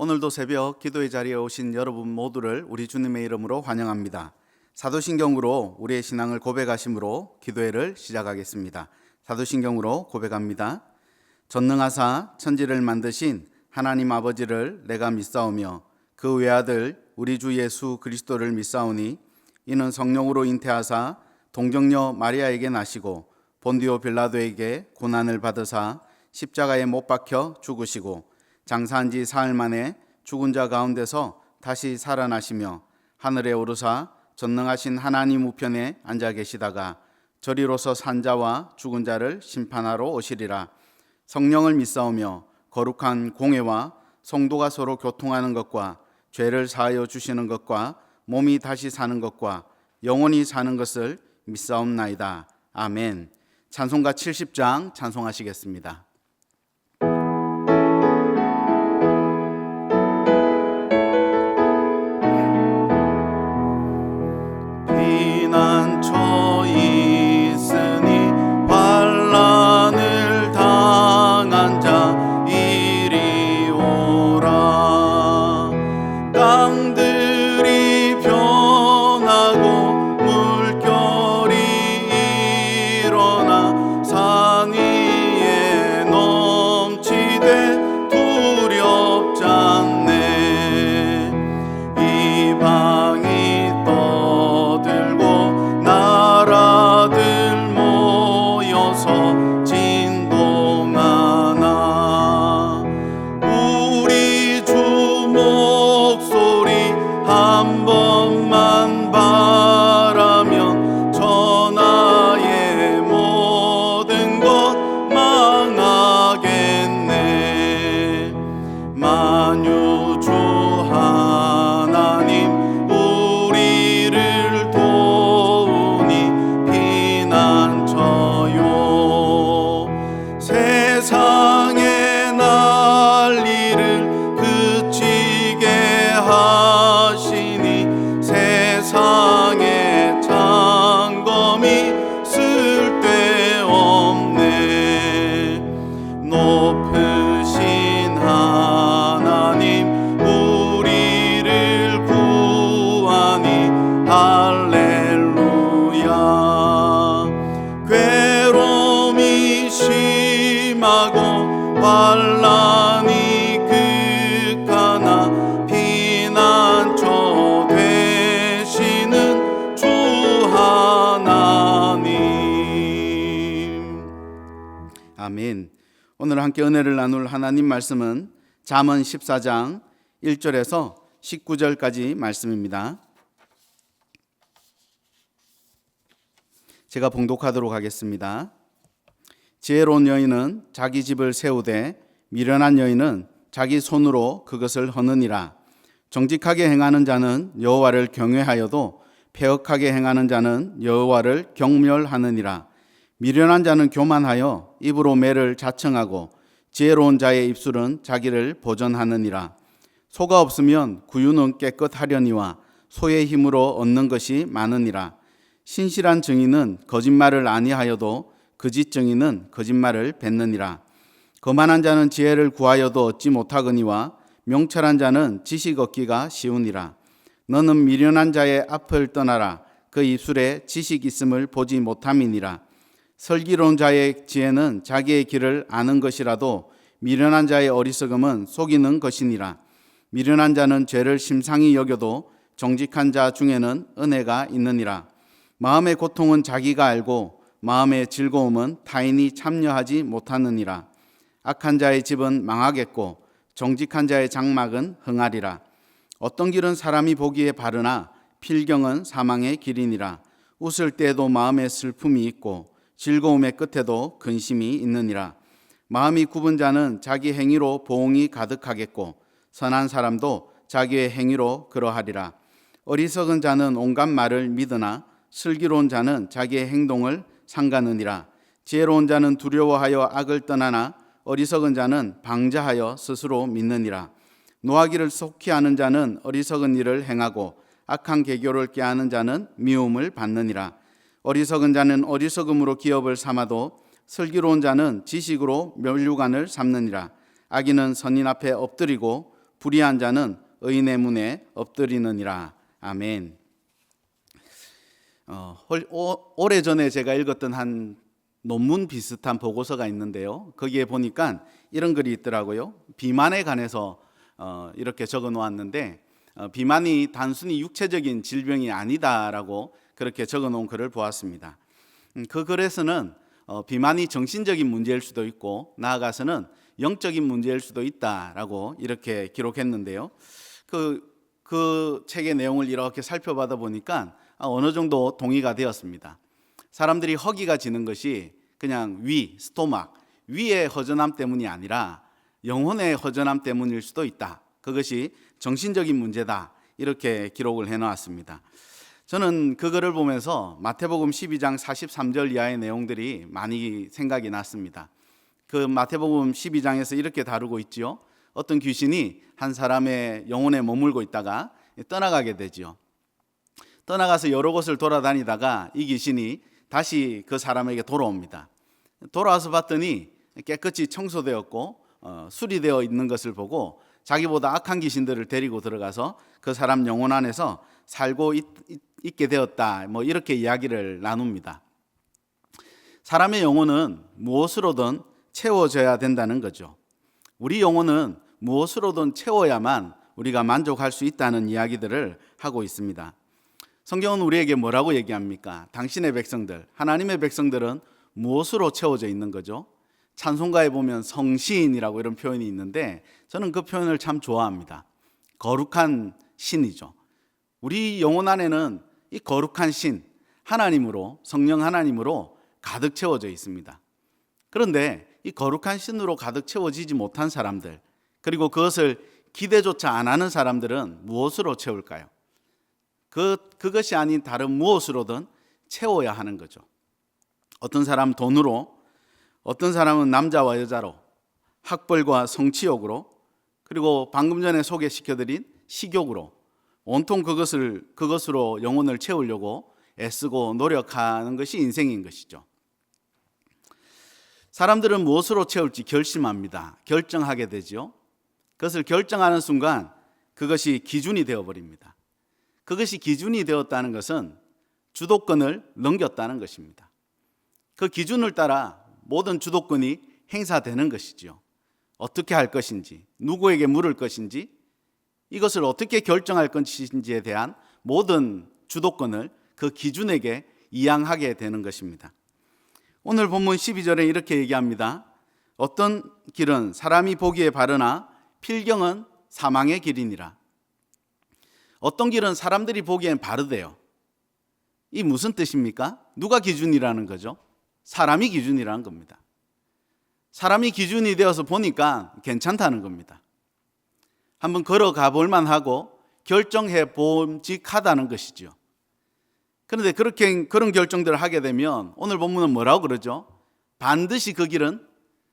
오늘도 새벽 기도의 자리에 오신 여러분 모두를 우리 주님의 이름으로 환영합니다. 사도신경으로 우리의 신앙을 고백하심으로 기도회를 시작하겠습니다. 사도신경으로 고백합니다. 전능하사 천지를 만드신 하나님 아버지를 내가 믿사오며 그 외아들 우리 주 예수 그리스도를 믿사오니 이는 성령으로 잉태하사 동정녀 마리아에게 나시고 본디오 빌라도에게 고난을 받으사 십자가에 못 박혀 죽으시고 장사한 지 사흘 만에 죽은 자 가운데서 다시 살아나시며 하늘에 오르사 전능하신 하나님 우편에 앉아 계시다가 저리로서 산 자와 죽은 자를 심판하러 오시리라. 성령을 믿사오며 거룩한 공회와 성도가 서로 교통하는 것과 죄를 사하여 주시는 것과 몸이 다시 사는 것과 영원히 사는 것을 믿사옵나이다. 아멘. 찬송가 70장 찬송하시겠습니다. 피난처 있으니 환난을 당한 자 이리 오라. 땅들이 변하고 물결이 일어나 산 위에 넘치되 두렵지 않네. 이방이 떠들고 나라들 모여서 진동하나 우리 주 목소리 한 번만 바라면 천하의 모든 것 망하겠네. 만유주 하나님 우리를 도우니 피난처요. 세상의 난리를 그치게 하시니 세상의 창검이 쓸데없네. 높으신 하나님 우리를 구하니 할렐루야. 괴로움이 심하고 환난이 극하나 피난처 되시는 주 하나님. 아멘. 오늘 함께 은혜를 나눌 하나님 말씀은 잠언 14장 1절에서 19절까지 말씀입니다. 제가 봉독하도록 하겠습니다. 지혜로운 여인은 자기 집을 세우되 미련한 여인은 자기 손으로 그것을 허느니라. 정직하게 행하는 자는 여호와를 경외하여도 패역하게 행하는 자는 여호와를 경멸하느니라. 미련한 자는 교만하여 입으로 매를 자청하고 지혜로운 자의 입술은 자기를 보전하느니라. 소가 없으면 구유는 깨끗하려니와 소의 힘으로 얻는 것이 많으니라. 신실한 증인은 거짓말을 아니하여도 거짓 증인은 거짓말을 뱉느니라. 거만한 자는 지혜를 구하여도 얻지 못하거니와 명철한 자는 지식 얻기가 쉬우니라. 너는 미련한 자의 앞을 떠나라. 그 입술에 지식 있음을 보지 못함이니라. 슬기로운 자의 지혜는 자기의 길을 아는 것이라도 미련한 자의 어리석음은 속이는 것이니라. 미련한 자는 죄를 심상히 여겨도 정직한 자 중에는 은혜가 있느니라. 마음의 고통은 자기가 알고 마음의 즐거움은 타인이 참여하지 못하느니라. 악한 자의 집은 망하겠고 정직한 자의 장막은 흥하리라. 어떤 길은 사람이 보기에 바르나 필경은 사망의 길이니라. 웃을 때에도 마음에 슬픔이 있고 즐거움의 끝에도 근심이 있느니라. 마음이 굽은 자는 자기 행위로 보응이 가득하겠고 선한 사람도 자기의 행위로 그러하리라. 어리석은 자는 온갖 말을 믿으나 슬기로운 자는 자기의 행동을 삼가느니라. 지혜로운 자는 두려워하여 악을 떠나나 어리석은 자는 방자하여 스스로 믿느니라. 노하기를 속히 하는 자는 어리석은 일을 행하고 악한 계교를 꾀하는 자는 미움을 받느니라. 어리석은 자는 어리석음으로 기업을 삼아도 슬기로운 자는 지식으로 면류관을 삼느니라. 악인은 선인 앞에 엎드리고 불의한 자는 의인의 문에 엎드리느니라. 아멘. 오래전에 제가 읽었던 한 논문 비슷한 보고서가 있는데요. 거기에 보니까 이런 글이 있더라고요. 비만에 관해서 이렇게 적어 놓았는데 비만이 단순히 육체적인 질병이 아니다라고 그렇게 적어 놓은 글을 보았습니다. 그 글에서는 비만이 정신적인 문제일 수도 있고 나아가서는 영적인 문제일 수도 있다라고 이렇게 기록했는데요. 그 책의 내용을 이렇게 살펴보다 보니까 어느 정도 동의가 되었습니다. 사람들이 허기가 지는 것이 그냥 스토막, 위의 허전함 때문이 아니라 영혼의 허전함 때문일 수도 있다. 그것이 정신적인 문제다. 이렇게 기록을 해놓았습니다. 저는 그거를 보면서 마태복음 12장 43절 이하의 내용들이 많이 생각이 났습니다. 그 마태복음 12장에서 이렇게 다루고 있지요. 어떤 귀신이 한 사람의 영혼에 머물고 있다가 떠나가게 되지요. 떠나가서 여러 곳을 돌아다니다가 이 귀신이 다시 그 사람에게 돌아옵니다. 돌아와서 봤더니 깨끗이 청소되었고 수리되어 있는 것을 보고 자기보다 악한 귀신들을 데리고 들어가서 그 사람 영혼 안에서 살고 있게 되었다. 이렇게 이야기를 나눕니다. 사람의 영혼은 무엇으로든 채워져야 된다는 거죠. 우리 영혼은 무엇으로든 채워야만 우리가 만족할 수 있다는 이야기들을 하고 있습니다. 성경은 우리에게 뭐라고 얘기합니까? 당신의 백성들, 하나님의 백성들은 무엇으로 채워져 있는 거죠? 찬송가에 보면 성신이라고 이런 표현이 있는데 저는 그 표현을 참 좋아합니다. 거룩한 신이죠. 우리 영혼 안에는 이 거룩한 신, 하나님으로, 성령 하나님으로 가득 채워져 있습니다. 그런데 이 거룩한 신으로 가득 채워지지 못한 사람들, 그리고 그것을 기대조차 안 하는 사람들은 무엇으로 채울까요? 그것이 아닌 다른 무엇으로든 채워야 하는 거죠. 어떤 사람은 돈으로, 어떤 사람은 남자와 여자로, 학벌과 성취욕으로, 그리고 방금 전에 소개시켜드린 식욕으로 온통 그것으로 영혼을 채우려고 애쓰고 노력하는 것이 인생인 것이죠. 사람들은 무엇으로 채울지 결심합니다. 결정하게 되죠. 그것을 결정하는 순간 그것이 기준이 되어버립니다. 그것이 기준이 되었다는 것은 주도권을 넘겼다는 것입니다. 그 기준을 따라 모든 주도권이 행사되는 것이죠. 어떻게 할 것인지, 누구에게 물을 것인지, 이것을 어떻게 결정할 것인지에 대한 모든 주도권을 그 기준에게 이양하게 되는 것입니다. 오늘 본문 12절에 이렇게 얘기합니다. 어떤 길은 사람이 보기에 바르나 필경은 사망의 길이니라. 어떤 길은 사람들이 보기엔 바르대요. 이 무슨 뜻입니까? 누가 기준이라는 거죠? 사람이 기준이라는 겁니다. 사람이 기준이 되어서 보니까 괜찮다는 겁니다. 한번 걸어가 볼만 하고 결정해 봄직하다는 것이죠. 그런데 그런 결정들을 하게 되면 오늘 본문은 뭐라고 그러죠? 반드시 그 길은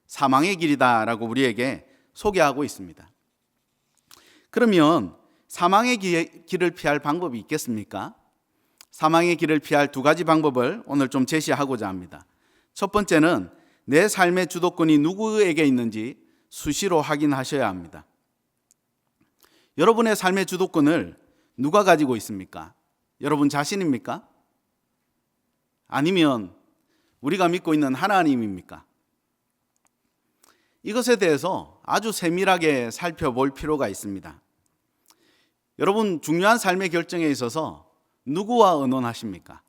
사망의 길이다라고 우리에게 소개하고 있습니다. 그러면 사망의 길을 피할 방법이 있겠습니까? 사망의 길을 피할 두 가지 방법을 오늘 좀 제시하고자 합니다. 첫 번째는 내 삶의 주도권이 누구에게 있는지 수시로 확인하셔야 합니다. 여러분의 삶의 주도권을 누가 가지고 있습니까? 여러분 자신입니까? 아니면 우리가 믿고 있는 하나님입니까? 이것에 대해서 아주 세밀하게 살펴볼 필요가 있습니다. 여러분 중요한 삶의 결정에 있어서 누구와 의논하십니까?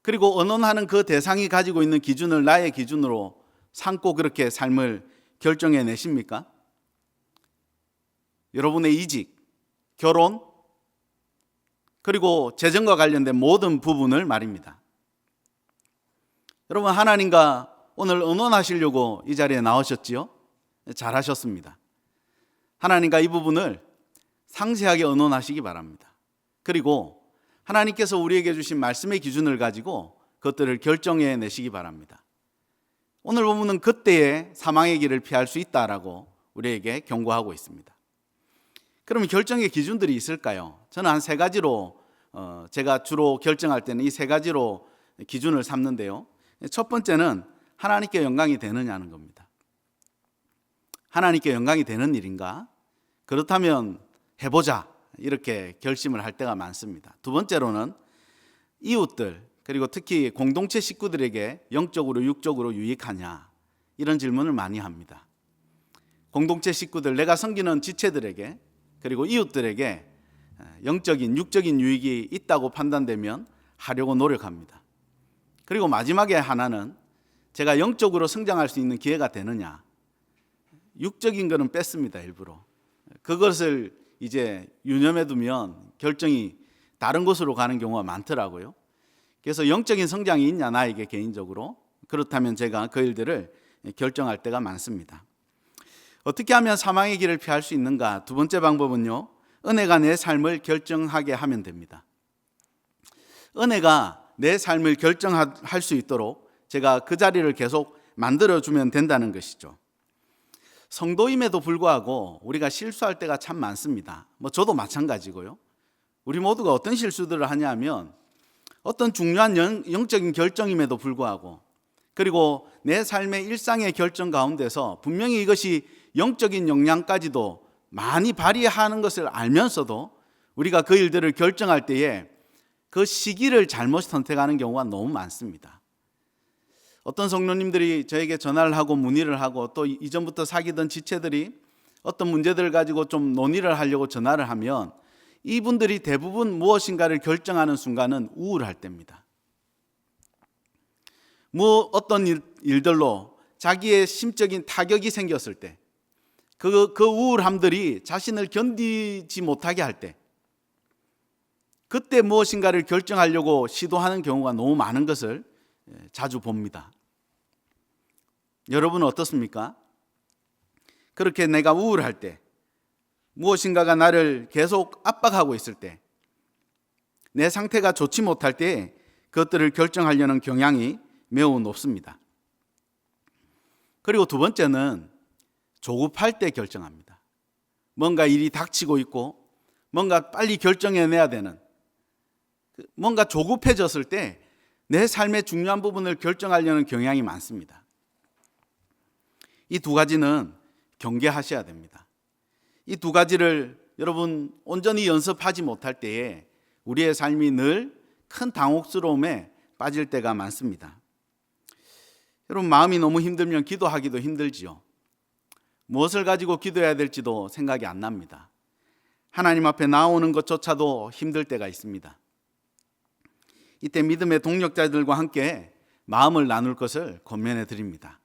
그리고 의논하는 그 대상이 가지고 있는 기준을 나의 기준으로 삼고 그렇게 삶을 결정해 내십니까? 여러분의 이직, 결혼, 그리고 재정과 관련된 모든 부분을 말입니다. 여러분 하나님과 오늘 의논하시려고 이 자리에 나오셨지요? 잘하셨습니다. 하나님과 이 부분을 상세하게 의논하시기 바랍니다. 그리고 하나님께서 우리에게 주신 말씀의 기준을 가지고 그것들을 결정해 내시기 바랍니다. 오늘 본문은 그때의 사망의 길을 피할 수 있다라고 우리에게 경고하고 있습니다. 그러면 결정의 기준들이 있을까요? 저는 한 세 가지로 제가 주로 결정할 때는 이 세 가지로 기준을 삼는데요. 첫 번째는 하나님께 영광이 되느냐는 겁니다. 하나님께 영광이 되는 일인가? 그렇다면 해보자, 이렇게 결심을 할 때가 많습니다. 두 번째로는 이웃들, 그리고 특히 공동체 식구들에게 영적으로 육적으로 유익하냐, 이런 질문을 많이 합니다. 공동체 식구들, 내가 섬기는 지체들에게, 그리고 이웃들에게 영적인 육적인 유익이 있다고 판단되면 하려고 노력합니다. 그리고 마지막에 하나는 제가 영적으로 성장할 수 있는 기회가 되느냐. 육적인 거는 뺐습니다, 일부러. 그것을 이제 유념해 두면 결정이 다른 곳으로 가는 경우가 많더라고요. 그래서 영적인 성장이 있냐, 나에게 개인적으로. 그렇다면 제가 그 일들을 결정할 때가 많습니다. 어떻게 하면 사망의 길을 피할 수 있는가? 두 번째 방법은요, 은혜가 내 삶을 결정하게 하면 됩니다. 은혜가 내 삶을 결정할 수 있도록 제가 그 자리를 계속 만들어주면 된다는 것이죠. 성도임에도 불구하고 우리가 실수할 때가 참 많습니다. 저도 마찬가지고요. 우리 모두가 어떤 실수들을 하냐면, 어떤 중요한 영적인 결정임에도 불구하고, 그리고 내 삶의 일상의 결정 가운데서 분명히 이것이 영적인 영향까지도 많이 발휘하는 것을 알면서도 우리가 그 일들을 결정할 때에 그 시기를 잘못 선택하는 경우가 너무 많습니다. 어떤 성도님들이 저에게 전화를 하고 문의를 하고, 또 이전부터 사귀던 지체들이 어떤 문제들을 가지고 좀 논의를 하려고 전화를 하면, 이분들이 대부분 무엇인가를 결정하는 순간은 우울할 때입니다. 어떤 일들로 자기의 심적인 타격이 생겼을 때, 그 우울함들이 자신을 견디지 못하게 할 때, 그때 무엇인가를 결정하려고 시도하는 경우가 너무 많은 것을 자주 봅니다. 여러분은 어떻습니까? 그렇게 내가 우울할 때, 무엇인가가 나를 계속 압박하고 있을 때, 내 상태가 좋지 못할 때 그것들을 결정하려는 경향이 매우 높습니다. 그리고 두 번째는 조급할 때 결정합니다. 뭔가 일이 닥치고 있고 뭔가 빨리 결정해내야 되는, 뭔가 조급해졌을 때 내 삶의 중요한 부분을 결정하려는 경향이 많습니다. 이 두 가지는 경계하셔야 됩니다. 이 두 가지를 여러분 온전히 연습하지 못할 때에 우리의 삶이 늘 큰 당혹스러움에 빠질 때가 많습니다. 여러분, 마음이 너무 힘들면 기도하기도 힘들지요. 무엇을 가지고 기도해야 될지도 생각이 안 납니다. 하나님 앞에 나오는 것조차도 힘들 때가 있습니다. 이때 믿음의 동력자들과 함께 마음을 나눌 것을 권면해 드립니다.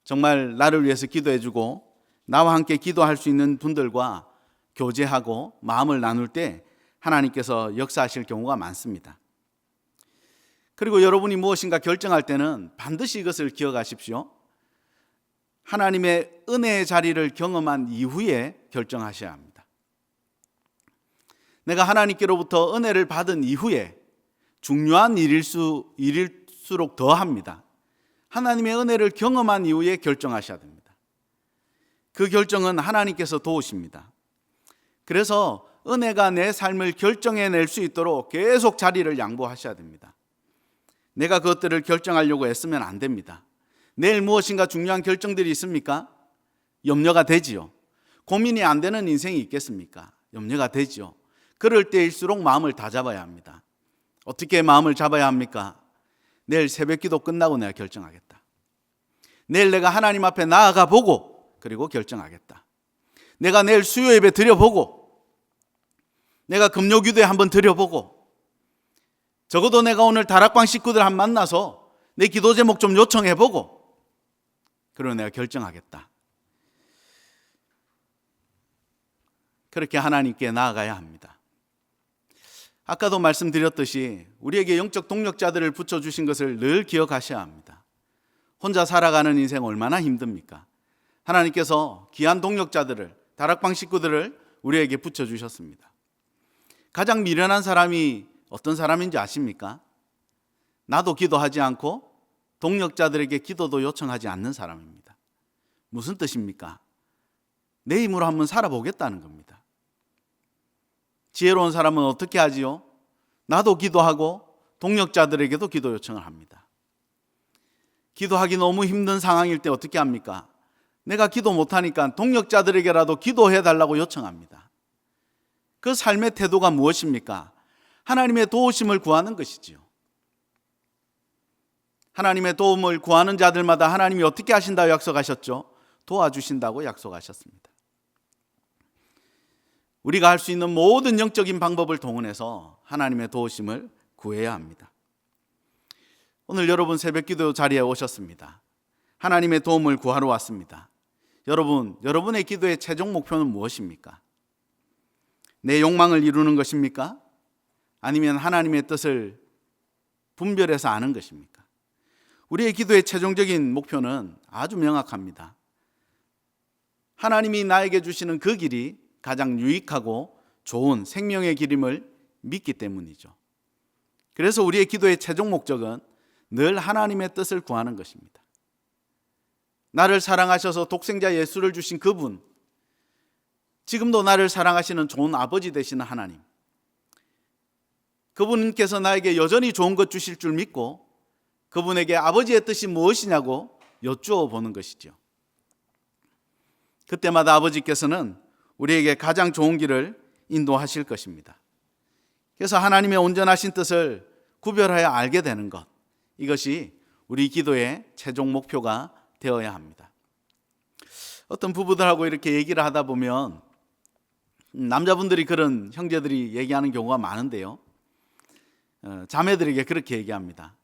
정말 나를 위해서 기도해 주고 나와 함께 기도할 수 있는 분들과 교제하고 마음을 나눌 때 하나님께서 역사하실 경우가 많습니다. 그리고 여러분이 무엇인가 결정할 때는 반드시 이것을 기억하십시오. 하나님의 은혜의 자리를 경험한 이후에 결정하셔야 합니다. 내가 하나님께로부터 은혜를 받은 이후에 중요한 일일수록 더합니다. 하나님의 은혜를 경험한 이후에 결정하셔야 됩니다. 그 결정은 하나님께서 도우십니다. 그래서 은혜가 내 삶을 결정해낼 수 있도록 계속 자리를 양보하셔야 됩니다. 내가 그것들을 결정하려고 애쓰면 안 됩니다. 내일 무엇인가 중요한 결정들이 있습니까? 염려가 되지요. 고민이 안 되는 인생이 있겠습니까? 염려가 되지요. 그럴 때일수록 마음을 다잡아야 합니다. 어떻게 마음을 잡아야 합니까? 내일 새벽기도 끝나고 내가 결정하겠다. 내일 내가 하나님 앞에 나아가 보고 그리고 결정하겠다. 내가 내일 수요예배 드려보고, 내가 금요기도에 한번 드려보고, 적어도 내가 오늘 다락방 식구들 한 만나서 내 기도 제목 좀 요청해보고, 그리고 내가 결정하겠다. 그렇게 하나님께 나아가야 합니다. 아까도 말씀드렸듯이 우리에게 영적 동력자들을 붙여주신 것을 늘 기억하셔야 합니다. 혼자 살아가는 인생 얼마나 힘듭니까? 하나님께서 귀한 동력자들을, 다락방 식구들을 우리에게 붙여주셨습니다. 가장 미련한 사람이 어떤 사람인지 아십니까? 나도 기도하지 않고 동력자들에게 기도도 요청하지 않는 사람입니다. 무슨 뜻입니까? 내 힘으로 한번 살아보겠다는 겁니다. 지혜로운 사람은 어떻게 하지요? 나도 기도하고 동력자들에게도 기도 요청을 합니다. 기도하기 너무 힘든 상황일 때 어떻게 합니까? 내가 기도 못하니까 동역자들에게라도 기도해 달라고 요청합니다. 그 삶의 태도가 무엇입니까? 하나님의 도우심을 구하는 것이지요. 하나님의 도움을 구하는 자들마다 하나님이 어떻게 하신다고 약속하셨죠? 도와주신다고 약속하셨습니다. 우리가 할 수 있는 모든 영적인 방법을 동원해서 하나님의 도우심을 구해야 합니다. 오늘 여러분 새벽기도 자리에 오셨습니다. 하나님의 도움을 구하러 왔습니다. 여러분의 기도의 최종 목표는 무엇입니까? 내 욕망을 이루는 것입니까? 아니면 하나님의 뜻을 분별해서 아는 것입니까? 우리의 기도의 최종적인 목표는 아주 명확합니다. 하나님이 나에게 주시는 그 길이 가장 유익하고 좋은 생명의 길임을 믿기 때문이죠. 그래서 우리의 기도의 최종 목적은 늘 하나님의 뜻을 구하는 것입니다. 나를 사랑하셔서 독생자 예수를 주신 그분, 지금도 나를 사랑하시는 좋은 아버지 되시는 하나님, 그분께서 나에게 여전히 좋은 것 주실 줄 믿고 그분에게 아버지의 뜻이 무엇이냐고 여쭈어 보는 것이죠. 그때마다 아버지께서는 우리에게 가장 좋은 길을 인도하실 것입니다. 그래서 하나님의 온전하신 뜻을 구별하여 알게 되는 것, 이것이 우리 기도의 최종 목표가 되어야 합니다. 어떤 부부들하고 이렇게 얘기를 하다 보면 남자분들이 그런 형제들이 얘기하는 경우가 많은데요, 자매들에게 그렇게 얘기합니다.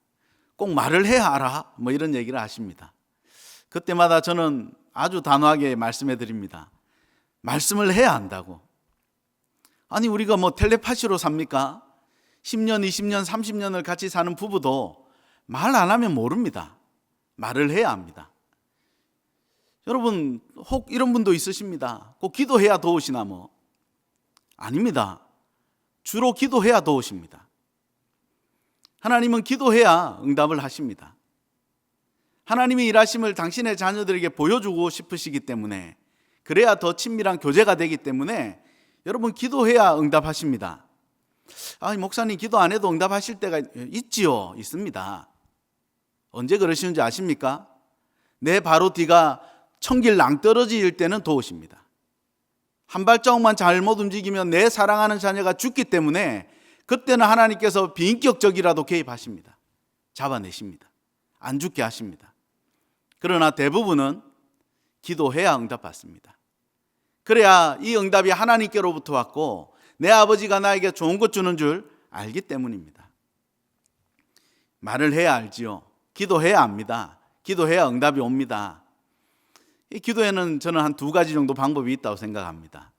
꼭 말을 해야 알아, 이런 얘기를 하십니다. 그때마다 저는 아주 단호하게 말씀해 드립니다. 말씀을 해야 한다고. 아니 우리가 텔레파시로 삽니까? 10년, 20년, 30년을 같이 사는 부부도 말 안 하면 모릅니다. 말을 해야 합니다. 여러분 혹 이런 분도 있으십니다. 꼭 기도해야 도우시나 아닙니다. 주로 기도해야 도우십니다. 하나님은 기도해야 응답을 하십니다. 하나님이 일하심을 당신의 자녀들에게 보여주고 싶으시기 때문에, 그래야 더 친밀한 교제가 되기 때문에 여러분 기도해야 응답하십니다. 목사님 기도 안 해도 응답하실 때가 있지요. 있습니다. 언제 그러시는지 아십니까? 내 바로 뒤가 천길 낭떠러지일 때는 도우십니다. 한 발자국만 잘못 움직이면 내 사랑하는 자녀가 죽기 때문에 그때는 하나님께서 비인격적이라도 개입하십니다. 잡아내십니다. 안 죽게 하십니다. 그러나 대부분은 기도해야 응답받습니다. 그래야 이 응답이 하나님께로부터 왔고 내 아버지가 나에게 좋은 것 주는 줄 알기 때문입니다. 말을 해야 알지요. 기도해야 압니다. 기도해야 응답이 옵니다. 이 기도에는 저는 한 2가지 정도 방법이 있다고 생각합니다.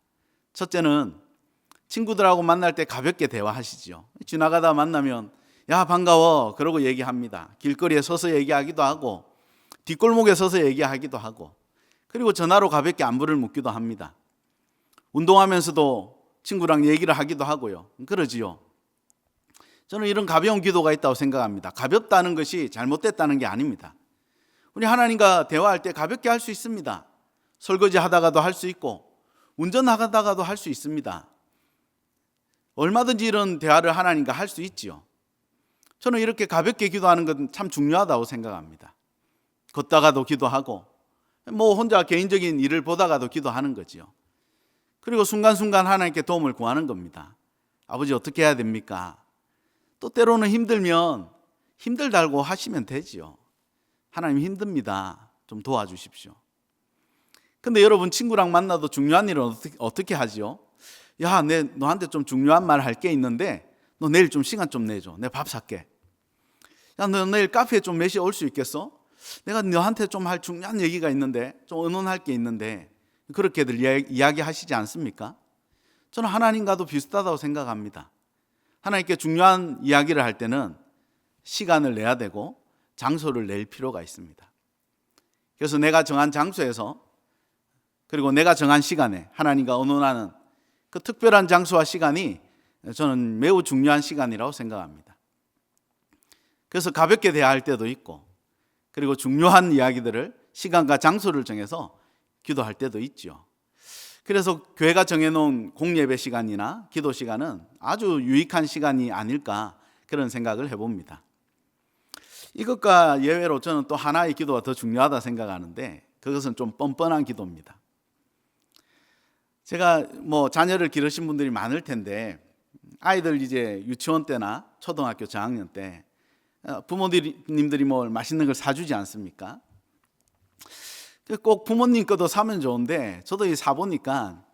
첫째는 친구들하고 만날 때 가볍게 대화하시죠. 지나가다 만나면 야 반가워 그러고 얘기합니다. 길거리에 서서 얘기하기도 하고 뒷골목에 서서 얘기하기도 하고, 그리고 전화로 가볍게 안부를 묻기도 합니다. 운동하면서도 친구랑 얘기를 하기도 하고요. 그러지요. 저는 이런 가벼운 기도가 있다고 생각합니다. 가볍다는 것이 잘못됐다는 게 아닙니다. 우리 하나님과 대화할 때 가볍게 할 수 있습니다. 설거지 하다가도 할 수 있고 운전하다가도 할 수 있습니다. 얼마든지 이런 대화를 하나님과 할 수 있지요. 저는 이렇게 가볍게 기도하는 건 참 중요하다고 생각합니다. 걷다가도 기도하고 혼자 개인적인 일을 보다가도 기도하는 거지요. 그리고 순간순간 하나님께 도움을 구하는 겁니다. 아버지 어떻게 해야 됩니까? 또 때로는 힘들면 힘들다고 하시면 되지요. 하나님 힘듭니다. 좀 도와주십시오. 근데 여러분 친구랑 만나도 중요한 일은 어떻게 하지요? 야, 너한테 좀 중요한 말 할 게 있는데 너 내일 좀 시간 좀 내줘. 내가 밥 살게. 야, 너 내일 카페에 좀 몇 시에 올 수 있겠어? 내가 너한테 좀 할 중요한 얘기가 있는데, 좀 의논할 게 있는데, 그렇게들 이야기하시지 않습니까? 저는 하나님과도 비슷하다고 생각합니다. 하나님께 중요한 이야기를 할 때는 시간을 내야 되고 장소를 낼 필요가 있습니다. 그래서 내가 정한 장소에서, 그리고 내가 정한 시간에 하나님과 의논하는 그 특별한 장소와 시간이 저는 매우 중요한 시간이라고 생각합니다. 그래서 가볍게 대화할 때도 있고, 그리고 중요한 이야기들을 시간과 장소를 정해서 기도할 때도 있죠. 그래서 교회가 정해놓은 공예배 시간이나 기도 시간은 아주 유익한 시간이 아닐까, 그런 생각을 해봅니다. 이것과 예외로 저는 또 하나의 기도가 더 중요하다 생각하는데, 그것은 좀 뻔뻔한 기도입니다. 제가 자녀를 기르신 분들이 많을 텐데 아이들 이제 유치원 때나 초등학교 저학년 때 부모님들이 뭘 맛있는 걸 사주지 않습니까? 꼭 부모님 것도 사면 좋은데 저도 이 사보니까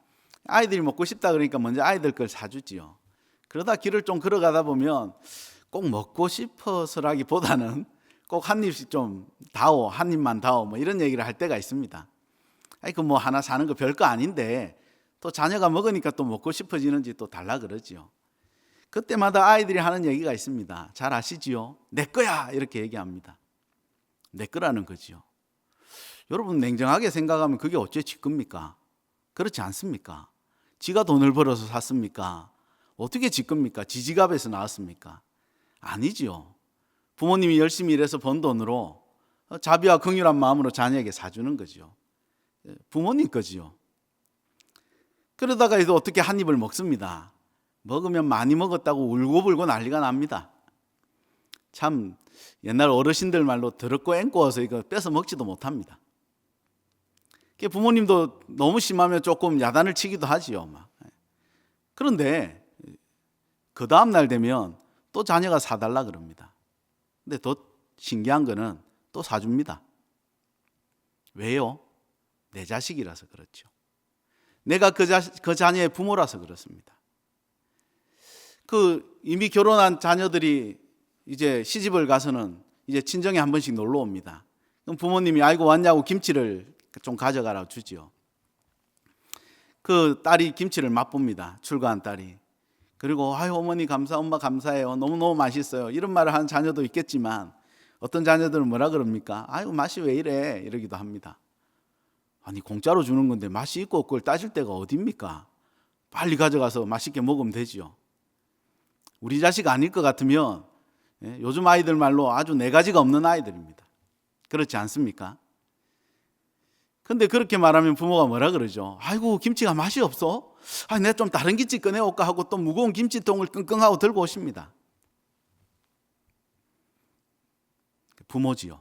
아이들이 먹고 싶다 그러니까 먼저 아이들 걸 사주지요. 그러다 길을 좀 걸어가다 보면 꼭 먹고 싶어서라기보다는 꼭 한 입씩 좀 다오, 한 입만 다오 이런 얘기를 할 때가 있습니다. 아이 그 하나 사는 거 별거 아닌데 또 자녀가 먹으니까 또 먹고 싶어지는지 또 달라 그러지요. 그때마다 아이들이 하는 얘기가 있습니다. 잘 아시지요? 내 거야 이렇게 얘기합니다. 내 거라는 거지요. 여러분 냉정하게 생각하면 그게 어째 지 겁니까? 그렇지 않습니까? 지가 돈을 벌어서 샀습니까? 어떻게 지 겁니까? 지 지갑에서 나왔습니까? 아니지요. 부모님이 열심히 일해서 번 돈으로 자비와 긍휼한 마음으로 자녀에게 사주는 거지요. 부모님 거지요. 그러다가 이제 어떻게 한 입을 먹습니다. 먹으면 많이 먹었다고 울고불고 난리가 납니다. 참 옛날 어르신들 말로 더럽고 앵꼬어서 이거 뺏어 먹지도 못합니다. 부모님도 너무 심하면 조금 야단을 치기도 하지요. 그런데 그 다음 날 되면 또 자녀가 사달라 그럽니다. 근데 더 신기한 거는 또 사줍니다. 왜요? 내 자식이라서 그렇죠. 내가 그 자녀의 부모라서 그렇습니다. 이미 결혼한 자녀들이 이제 시집을 가서는 이제 친정에 한 번씩 놀러 옵니다. 그럼 부모님이 아이고 왔냐고 김치를 좀 가져가라 주지요. 그 딸이 김치를 맛봅니다. 출가한 딸이. 그리고 아유 어머니 엄마 감사해요. 너무너무 맛있어요. 이런 말을 하는 자녀도 있겠지만 어떤 자녀들은 뭐라 그럽니까? 아유 맛이 왜 이래? 이러기도 합니다. 아니 공짜로 주는 건데 맛이 있고 그걸 따질 데가 어딥니까? 빨리 가져가서 맛있게 먹으면 되지요. 우리 자식 아닐 것 같으면 요즘 아이들 말로 아주 네 가지가 없는 아이들입니다. 그렇지 않습니까? 근데 그렇게 말하면 부모가 뭐라 그러죠? 아이고 김치가 맛이 없어? 내가 좀 다른 김치 꺼내올까 하고 또 무거운 김치통을 끙끙하고 들고 오십니다. 부모지요.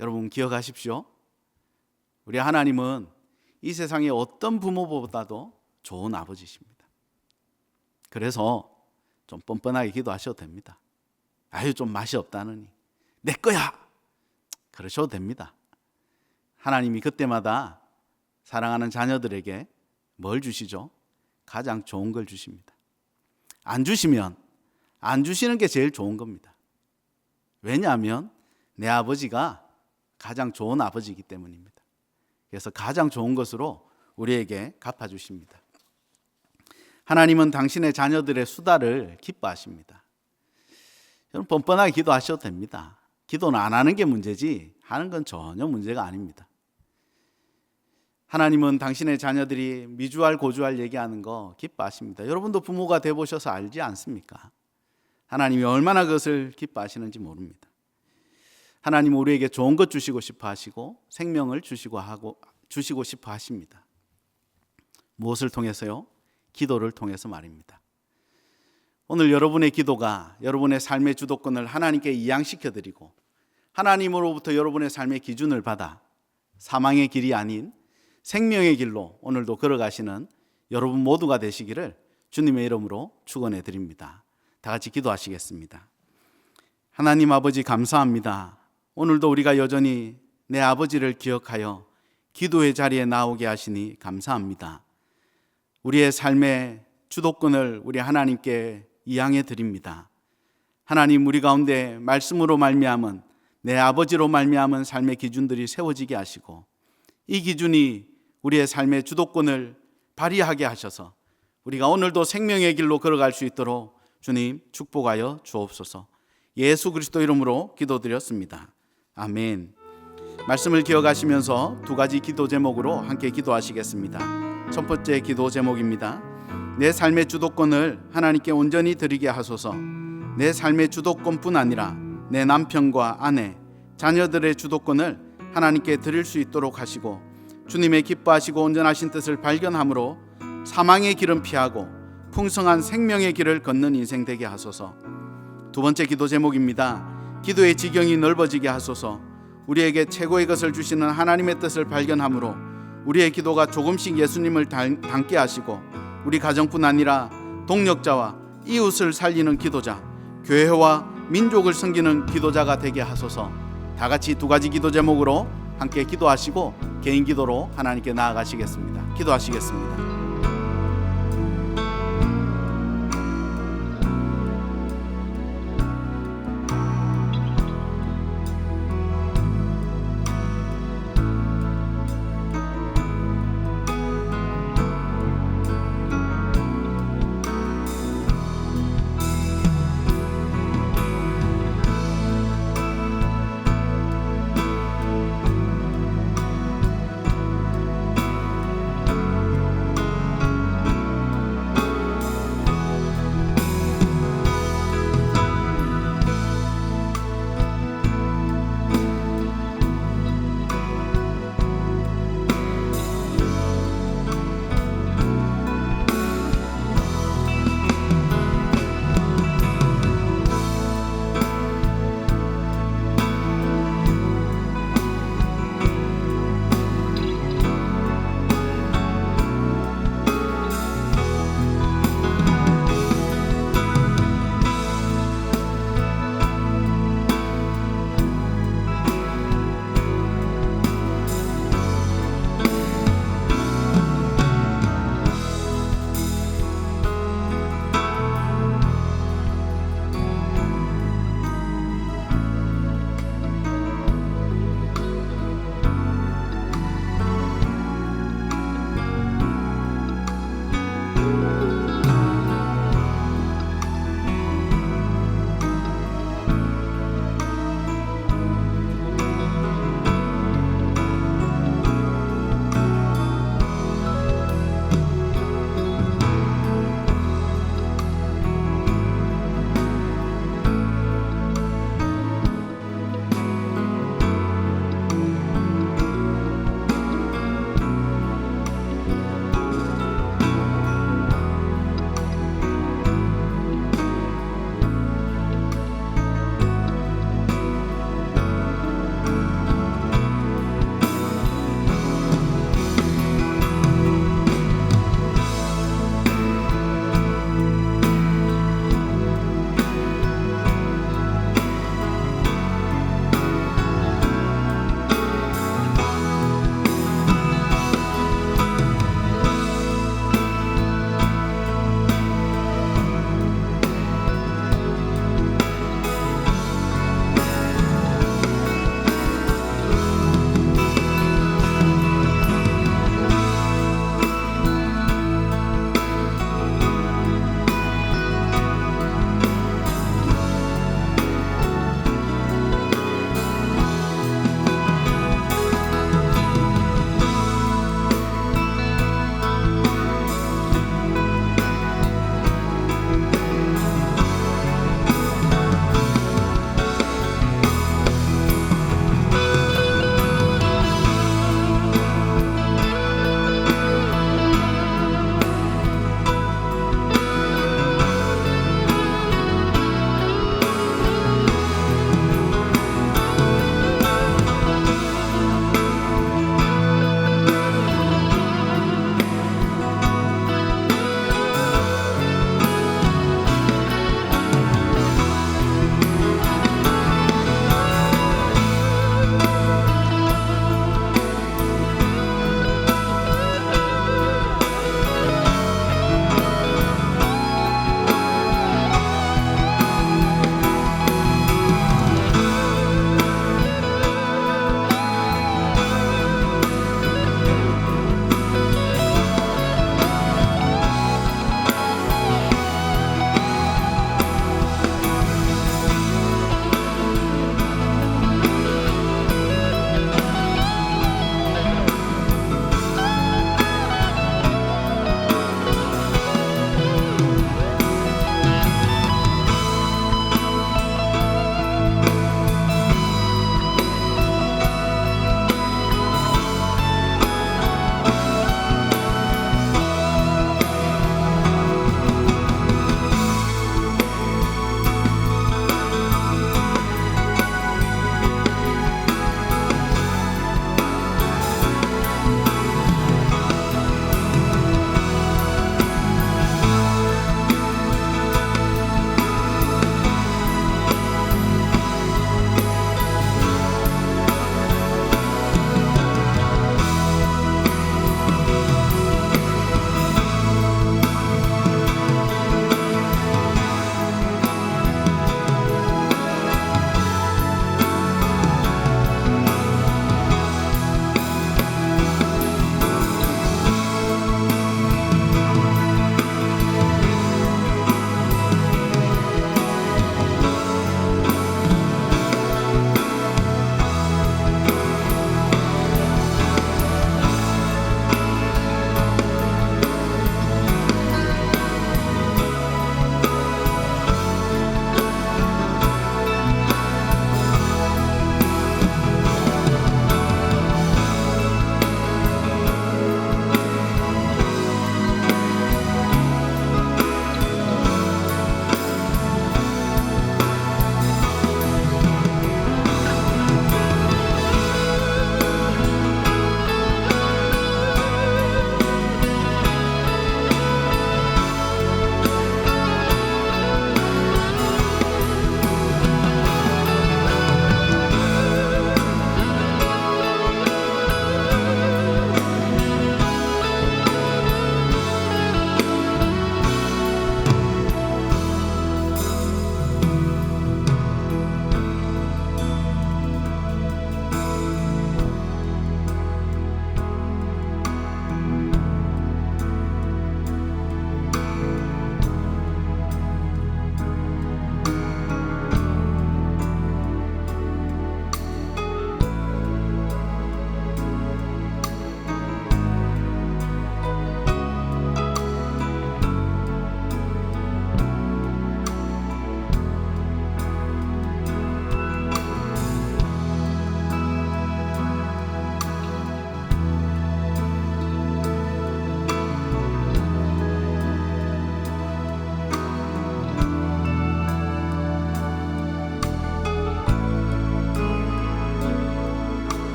여러분 기억하십시오. 우리 하나님은 이 세상의 어떤 부모보다도 좋은 아버지십니다. 그래서 좀 뻔뻔하게 기도하셔도 됩니다. 아유 좀 맛이 없다느니 내 거야 그러셔도 됩니다. 하나님이 그때마다 사랑하는 자녀들에게 뭘 주시죠? 가장 좋은 걸 주십니다. 안 주시면 안 주시는 게 제일 좋은 겁니다. 왜냐하면 내 아버지가 가장 좋은 아버지이기 때문입니다. 그래서 가장 좋은 것으로 우리에게 갚아주십니다. 하나님은 당신의 자녀들의 수다를 기뻐하십니다. 여러분 뻔뻔하게 기도하셔도 됩니다. 기도는 안 하는 게 문제지 하는 건 전혀 문제가 아닙니다. 하나님은 당신의 자녀들이 미주알 고주알 얘기하는 거 기뻐하십니다. 여러분도 부모가 돼보셔서 알지 않습니까? 하나님이 얼마나 그것을 기뻐하시는지 모릅니다. 하나님은 우리에게 좋은 것 주시고 싶어 하시고 생명을 주시고 싶어 하십니다. 무엇을 통해서요? 기도를 통해서 말입니다. 오늘 여러분의 기도가 여러분의 삶의 주도권을 하나님께 이양시켜드리고 하나님으로부터 여러분의 삶의 기준을 받아 사망의 길이 아닌 생명의 길로 오늘도 걸어가시는 여러분 모두가 되시기를 주님의 이름으로 축원해 드립니다. 다 같이 기도하시겠습니다. 하나님 아버지 감사합니다. 오늘도 우리가 여전히 내 아버지를 기억하여 기도의 자리에 나오게 하시니 감사합니다. 우리의 삶의 주도권을 우리 하나님께 이양해 드립니다. 하나님 우리 가운데 말씀으로 말미암은 내 아버지로 말미암은 삶의 기준들이 세워지게 하시고 이 기준이 우리의 삶의 주도권을 발휘하게 하셔서 우리가 오늘도 생명의 길로 걸어갈 수 있도록 주님 축복하여 주옵소서. 예수 그리스도 이름으로 기도드렸습니다. 아멘. 말씀을 기억하시면서 두 가지 기도 제목으로 함께 기도하시겠습니다. 첫 번째 기도 제목입니다. 내 삶의 주도권을 하나님께 온전히 드리게 하소서. 내 삶의 주도권뿐 아니라 내 남편과 아내, 자녀들의 주도권을 하나님께 드릴 수 있도록 하시고 주님의 기뻐하시고 온전하신 뜻을 발견함으로 사망의 길은 피하고 풍성한 생명의 길을 걷는 인생 되게 하소서. 두 번째 기도 제목입니다. 기도의 지경이 넓어지게 하소서. 우리에게 최고의 것을 주시는 하나님의 뜻을 발견함으로 우리의 기도가 조금씩 예수님을 닮게 하시고 우리 가정뿐 아니라 동력자와 이웃을 살리는 기도자, 교회와 민족을 섬기는 기도자가 되게 하소서. 다 같이 두 가지 기도 제목으로 함께 기도하시고 개인 기도로 하나님께 나아가시겠습니다. 기도하시겠습니다.